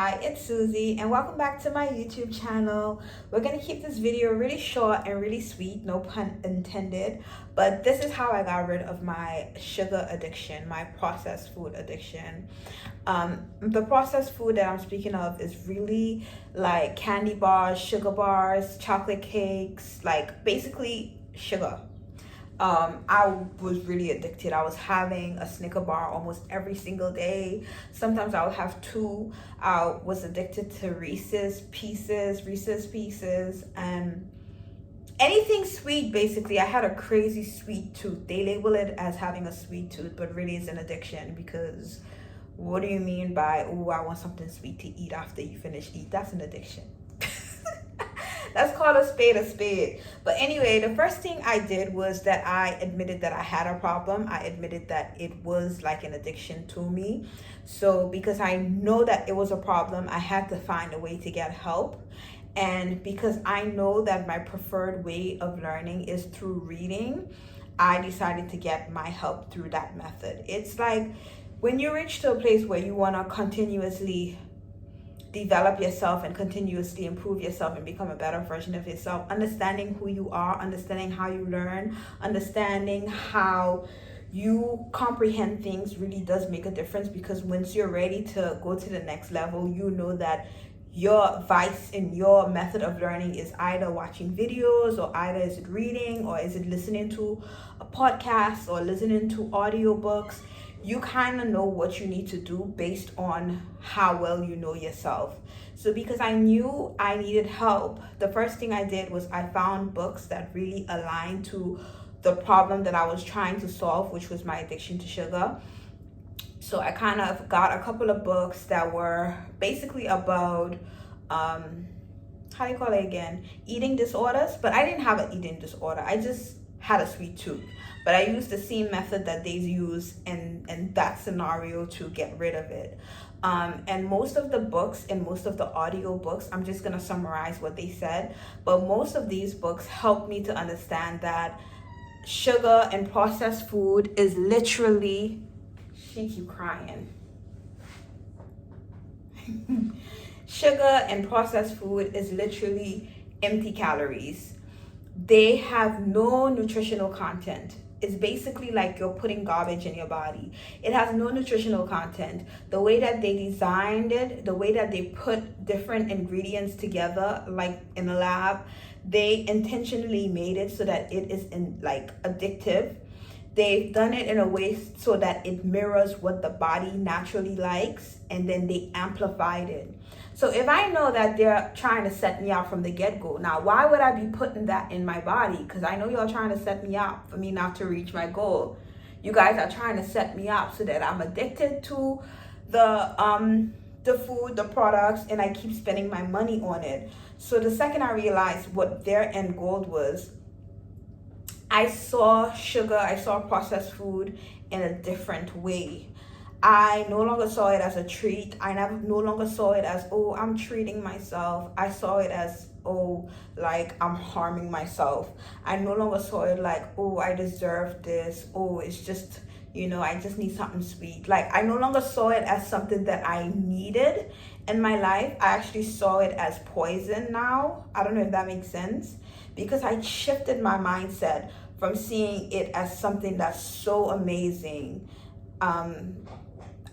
Hi, it's Susie and welcome back to my YouTube channel. We're going to keep this video really short and really sweet, no pun intended, but this is how I got rid of my sugar addiction, my processed food addiction. The processed food that I'm speaking of is really like candy bars, sugar bars, chocolate cakes, like basically sugar. I was really addicted. I was having a Snicker bar almost every single day. Sometimes I would have two. I was addicted to Reese's Pieces, and anything sweet basically. I had a crazy sweet tooth. They label it as having a sweet tooth, but really it's an addiction because what do you mean by, oh, I want something sweet to eat after you finish eat? That's an addiction. Let's call a spade a spade. But anyway, the first thing I did was that I admitted that I had a problem. I admitted that it was like an addiction to me. So because I know that it was a problem, I had to find a way to get help. And because I know that my preferred way of learning is through reading, I decided to get my help through that method. It's like when you reach to a place where you want to continuously develop yourself and continuously improve yourself and become a better version of yourself, understanding who you are, understanding how you learn, understanding how you comprehend things really does make a difference, because once you're ready to go to the next level, you know that your vice in your method of learning is either watching videos, or either is it reading, or is it listening to a podcast or listening to audiobooks. You kind of know what you need to do based on how well you know yourself. So because I knew I needed help, the first thing I did was I found books that really aligned to the problem that I was trying to solve, which was my addiction to sugar. So I kind of got a couple of books that were basically about how do you call it again, eating disorders. But I didn't have an eating disorder, I just had a sweet tooth. But I used the same method that they use in that scenario to get rid of it. And most of the books and most of the audio books, I'm just going to summarize what they said, but most of these books helped me to understand that sugar and processed food is literally, she keep crying. Sugar and processed food is literally empty calories. They have no nutritional content. It's basically like you're putting garbage in your body. It has no nutritional content. The way that they designed it, the way that they put different ingredients together, like in a lab, they intentionally made it so that it is addictive. They've done it in a way so that it mirrors what the body naturally likes, and then they amplified it. So if I know that they're trying to set me out from the get-go, now why would I be putting that in my body? Because I know y'all trying to set me out for me not to reach my goal. You guys are trying to set me up so that I'm addicted to the food, the products, and I keep spending my money on it. So the second I realized what their end goal was, I saw sugar, I saw processed food in a different way. I no longer saw it as a treat. I no longer saw it as, oh, I'm treating myself. I saw it as, oh, like I'm harming myself. I no longer saw it like, oh, I deserve this. Oh, it's just, I just need something sweet. Like I no longer saw it as something that I needed in my life. I actually saw it as poison now. I don't know if that makes sense, because I shifted my mindset from seeing it as something that's so amazing.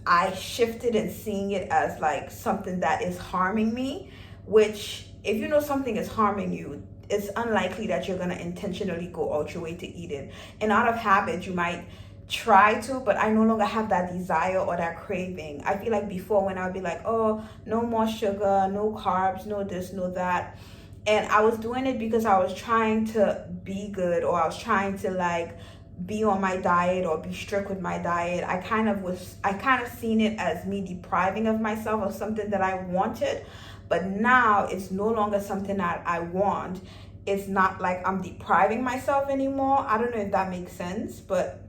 I shifted and seeing it as like something that is harming me, which if you know something is harming you, it's unlikely that you're going to intentionally go out your way to eat it. And out of habit, you might try to, but I no longer have that desire or that craving. I feel like before, when I'd be like, oh, no more sugar, no carbs, no this, no that. And I was doing it because I was trying to be good, or I was trying to like be on my diet or be strict with my diet. I kind of seen it as me depriving of myself of something that I wanted. But now it's no longer something that I want. It's not like I'm depriving myself anymore. I don't know if that makes sense, but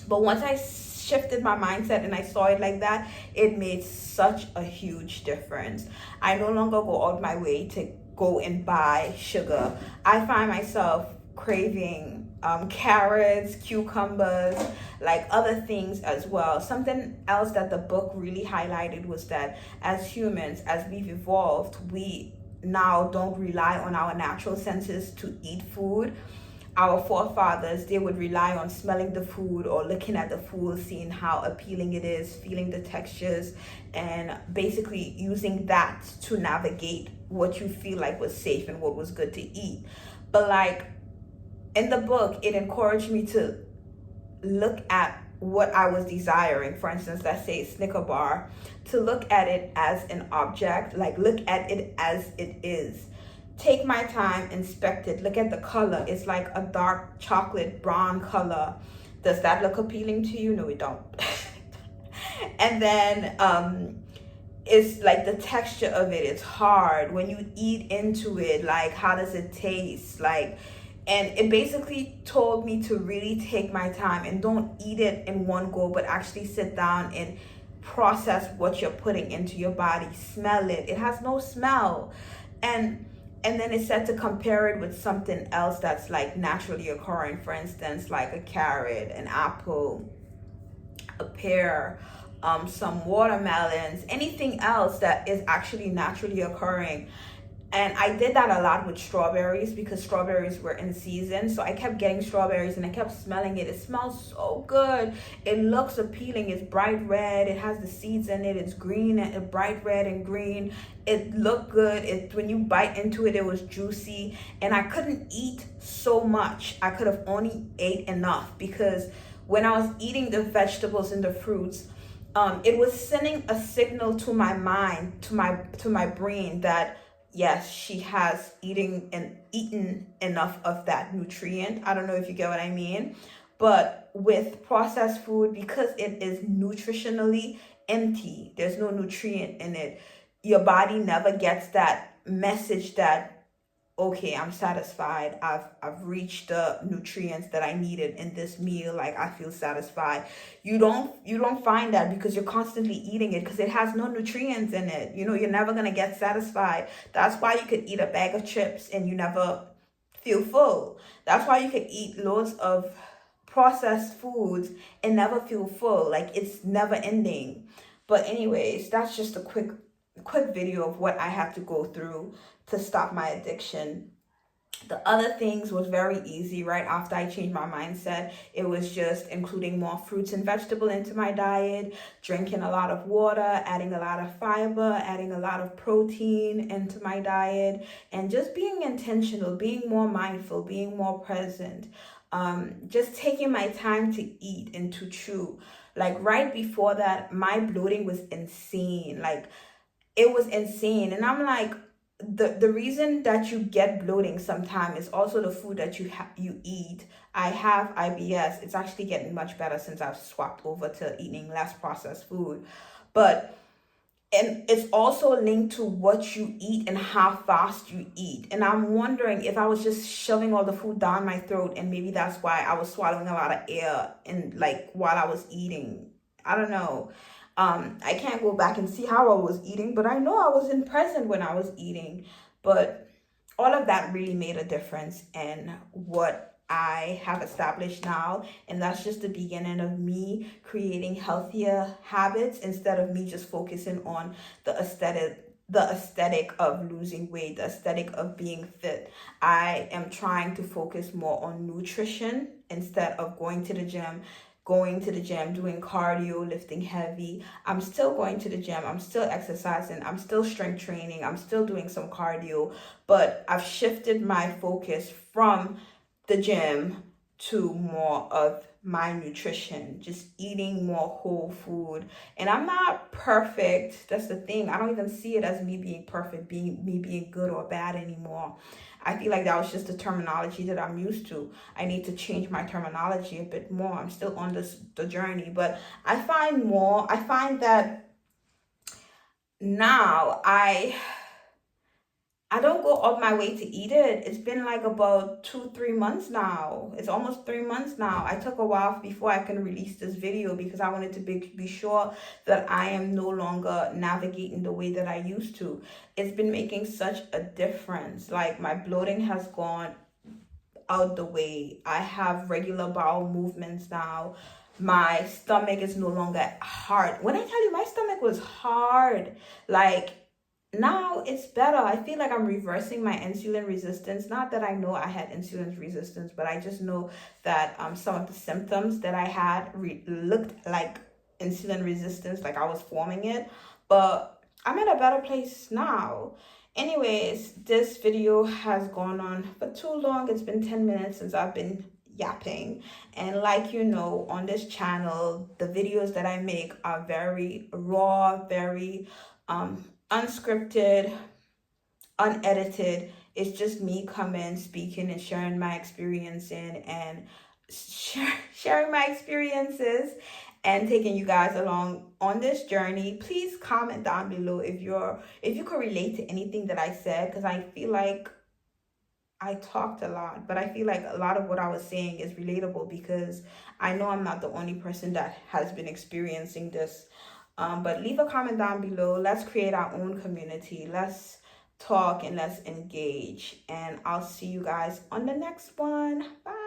once I shifted my mindset and I saw it like that, it made such a huge difference. I no longer go out my way to go and buy sugar. I find myself craving carrots, cucumbers, like other things as well. Something else that the book really highlighted was that as humans, as we've evolved, we now don't rely on our natural senses to eat food. Our forefathers, they would rely on smelling the food or looking at the food, seeing how appealing it is, feeling the textures, and basically using that to navigate what you feel like was safe and what was good to eat. But like in the book, it encouraged me to look at what I was desiring. For instance, let's say Snicker bar, to look at it as an object, like look at it as it is. Take my time, inspect it, look at the color. It's like a dark chocolate brown color. Does that look appealing to you? No, it don't. And then it's like the texture of it. It's hard when you eat into it. Like, how does it taste? Like, and it basically told me to really take my time and don't eat it in one go, but actually sit down and process what you're putting into your body. Smell it. It has no smell. And then it said to compare it with something else that's like naturally occurring. For instance, like a carrot, an apple, a pear, some watermelons, anything else that is actually naturally occurring. And I did that a lot with strawberries because strawberries were in season. So I kept getting strawberries and I kept smelling it. It smells so good. It looks appealing. It's bright red. It has the seeds in it. It's green and bright red and green. It looked good. When you bite into it, it was juicy. And I couldn't eat so much. I could have only ate enough because when I was eating the vegetables and the fruits, it was sending a signal to my mind, to my brain that yes, she has eaten enough of that nutrient. I don't know if you get what I mean. But with processed food, because it is nutritionally empty, there's no nutrient in it, your body never gets that message that okay, I'm satisfied. I've reached the nutrients that I needed in this meal. Like I feel satisfied. You don't find that because you're constantly eating it because it has no nutrients in it. You know, you're never gonna get satisfied. That's why you could eat a bag of chips and you never feel full. That's why you could eat loads of processed foods and never feel full. Like it's never ending. But anyways, that's just a quick video of what I had to go through to stop my addiction. The other things was very easy right after I changed my mindset. It was just including more fruits and vegetables into my diet, drinking a lot of water, adding a lot of fiber, adding a lot of protein into my diet, and just being intentional, being more mindful, being more present. Just taking my time to eat and to chew. Like right before that, my bloating was insane. Like it was insane. And I'm like, the reason that you get bloating sometimes is also the food that you eat. I have IBS. It's actually getting much better since I've swapped over to eating less processed food. But and it's also linked to what you eat and how fast you eat. And I'm wondering if I was just shoving all the food down my throat and maybe that's why I was swallowing a lot of air and like while I was eating. I don't know. I can't go back and see how I was eating, but I know I wasn't present when I was eating. But all of that really made a difference in what I have established now. And that's just the beginning of me creating healthier habits instead of me just focusing on the aesthetic of losing weight, the aesthetic of being fit. I am trying to focus more on nutrition instead of going to the gym, doing cardio, lifting heavy. I'm still going to the gym. I'm still exercising. I'm still strength training. I'm still doing some cardio, but I've shifted my focus from the gym to more of my nutrition, just eating more whole food. And I'm not perfect. That's the thing. I don't even see it as me being perfect, me being good or bad anymore. I feel like that was just the terminology that I'm used to. I need to change my terminology a bit more. I'm still on the journey, but I find that now I don't go up my way to eat it. It's been like about 2, 3 months now. It's almost 3 months now. I took a while before I can release this video because I wanted to be sure that I am no longer navigating the way that I used to. It's been making such a difference. Like my bloating has gone out the way. I have regular bowel movements now. My stomach is no longer hard. When I tell you, my stomach was hard. Like, now it's better. I feel like I'm reversing my insulin resistance. Not that I know I had insulin resistance, but I just know that some of the symptoms that I had looked like insulin resistance, like I was forming it. But I'm in a better place now. Anyways, this video has gone on for too long. It's been 10 minutes since I've been yapping. And like you know, on this channel, the videos that I make are very raw, very unscripted, unedited. It's just me coming, speaking, and sharing my experience and sharing my experiences and taking you guys along on this journey. Please comment down below if you could relate to anything that I said, because I feel like I talked a lot, but I feel like a lot of what I was saying is relatable, because I know I'm not the only person that has been experiencing this. But leave a comment down below. Let's create our own community. Let's talk and let's engage. And I'll see you guys on the next one. Bye.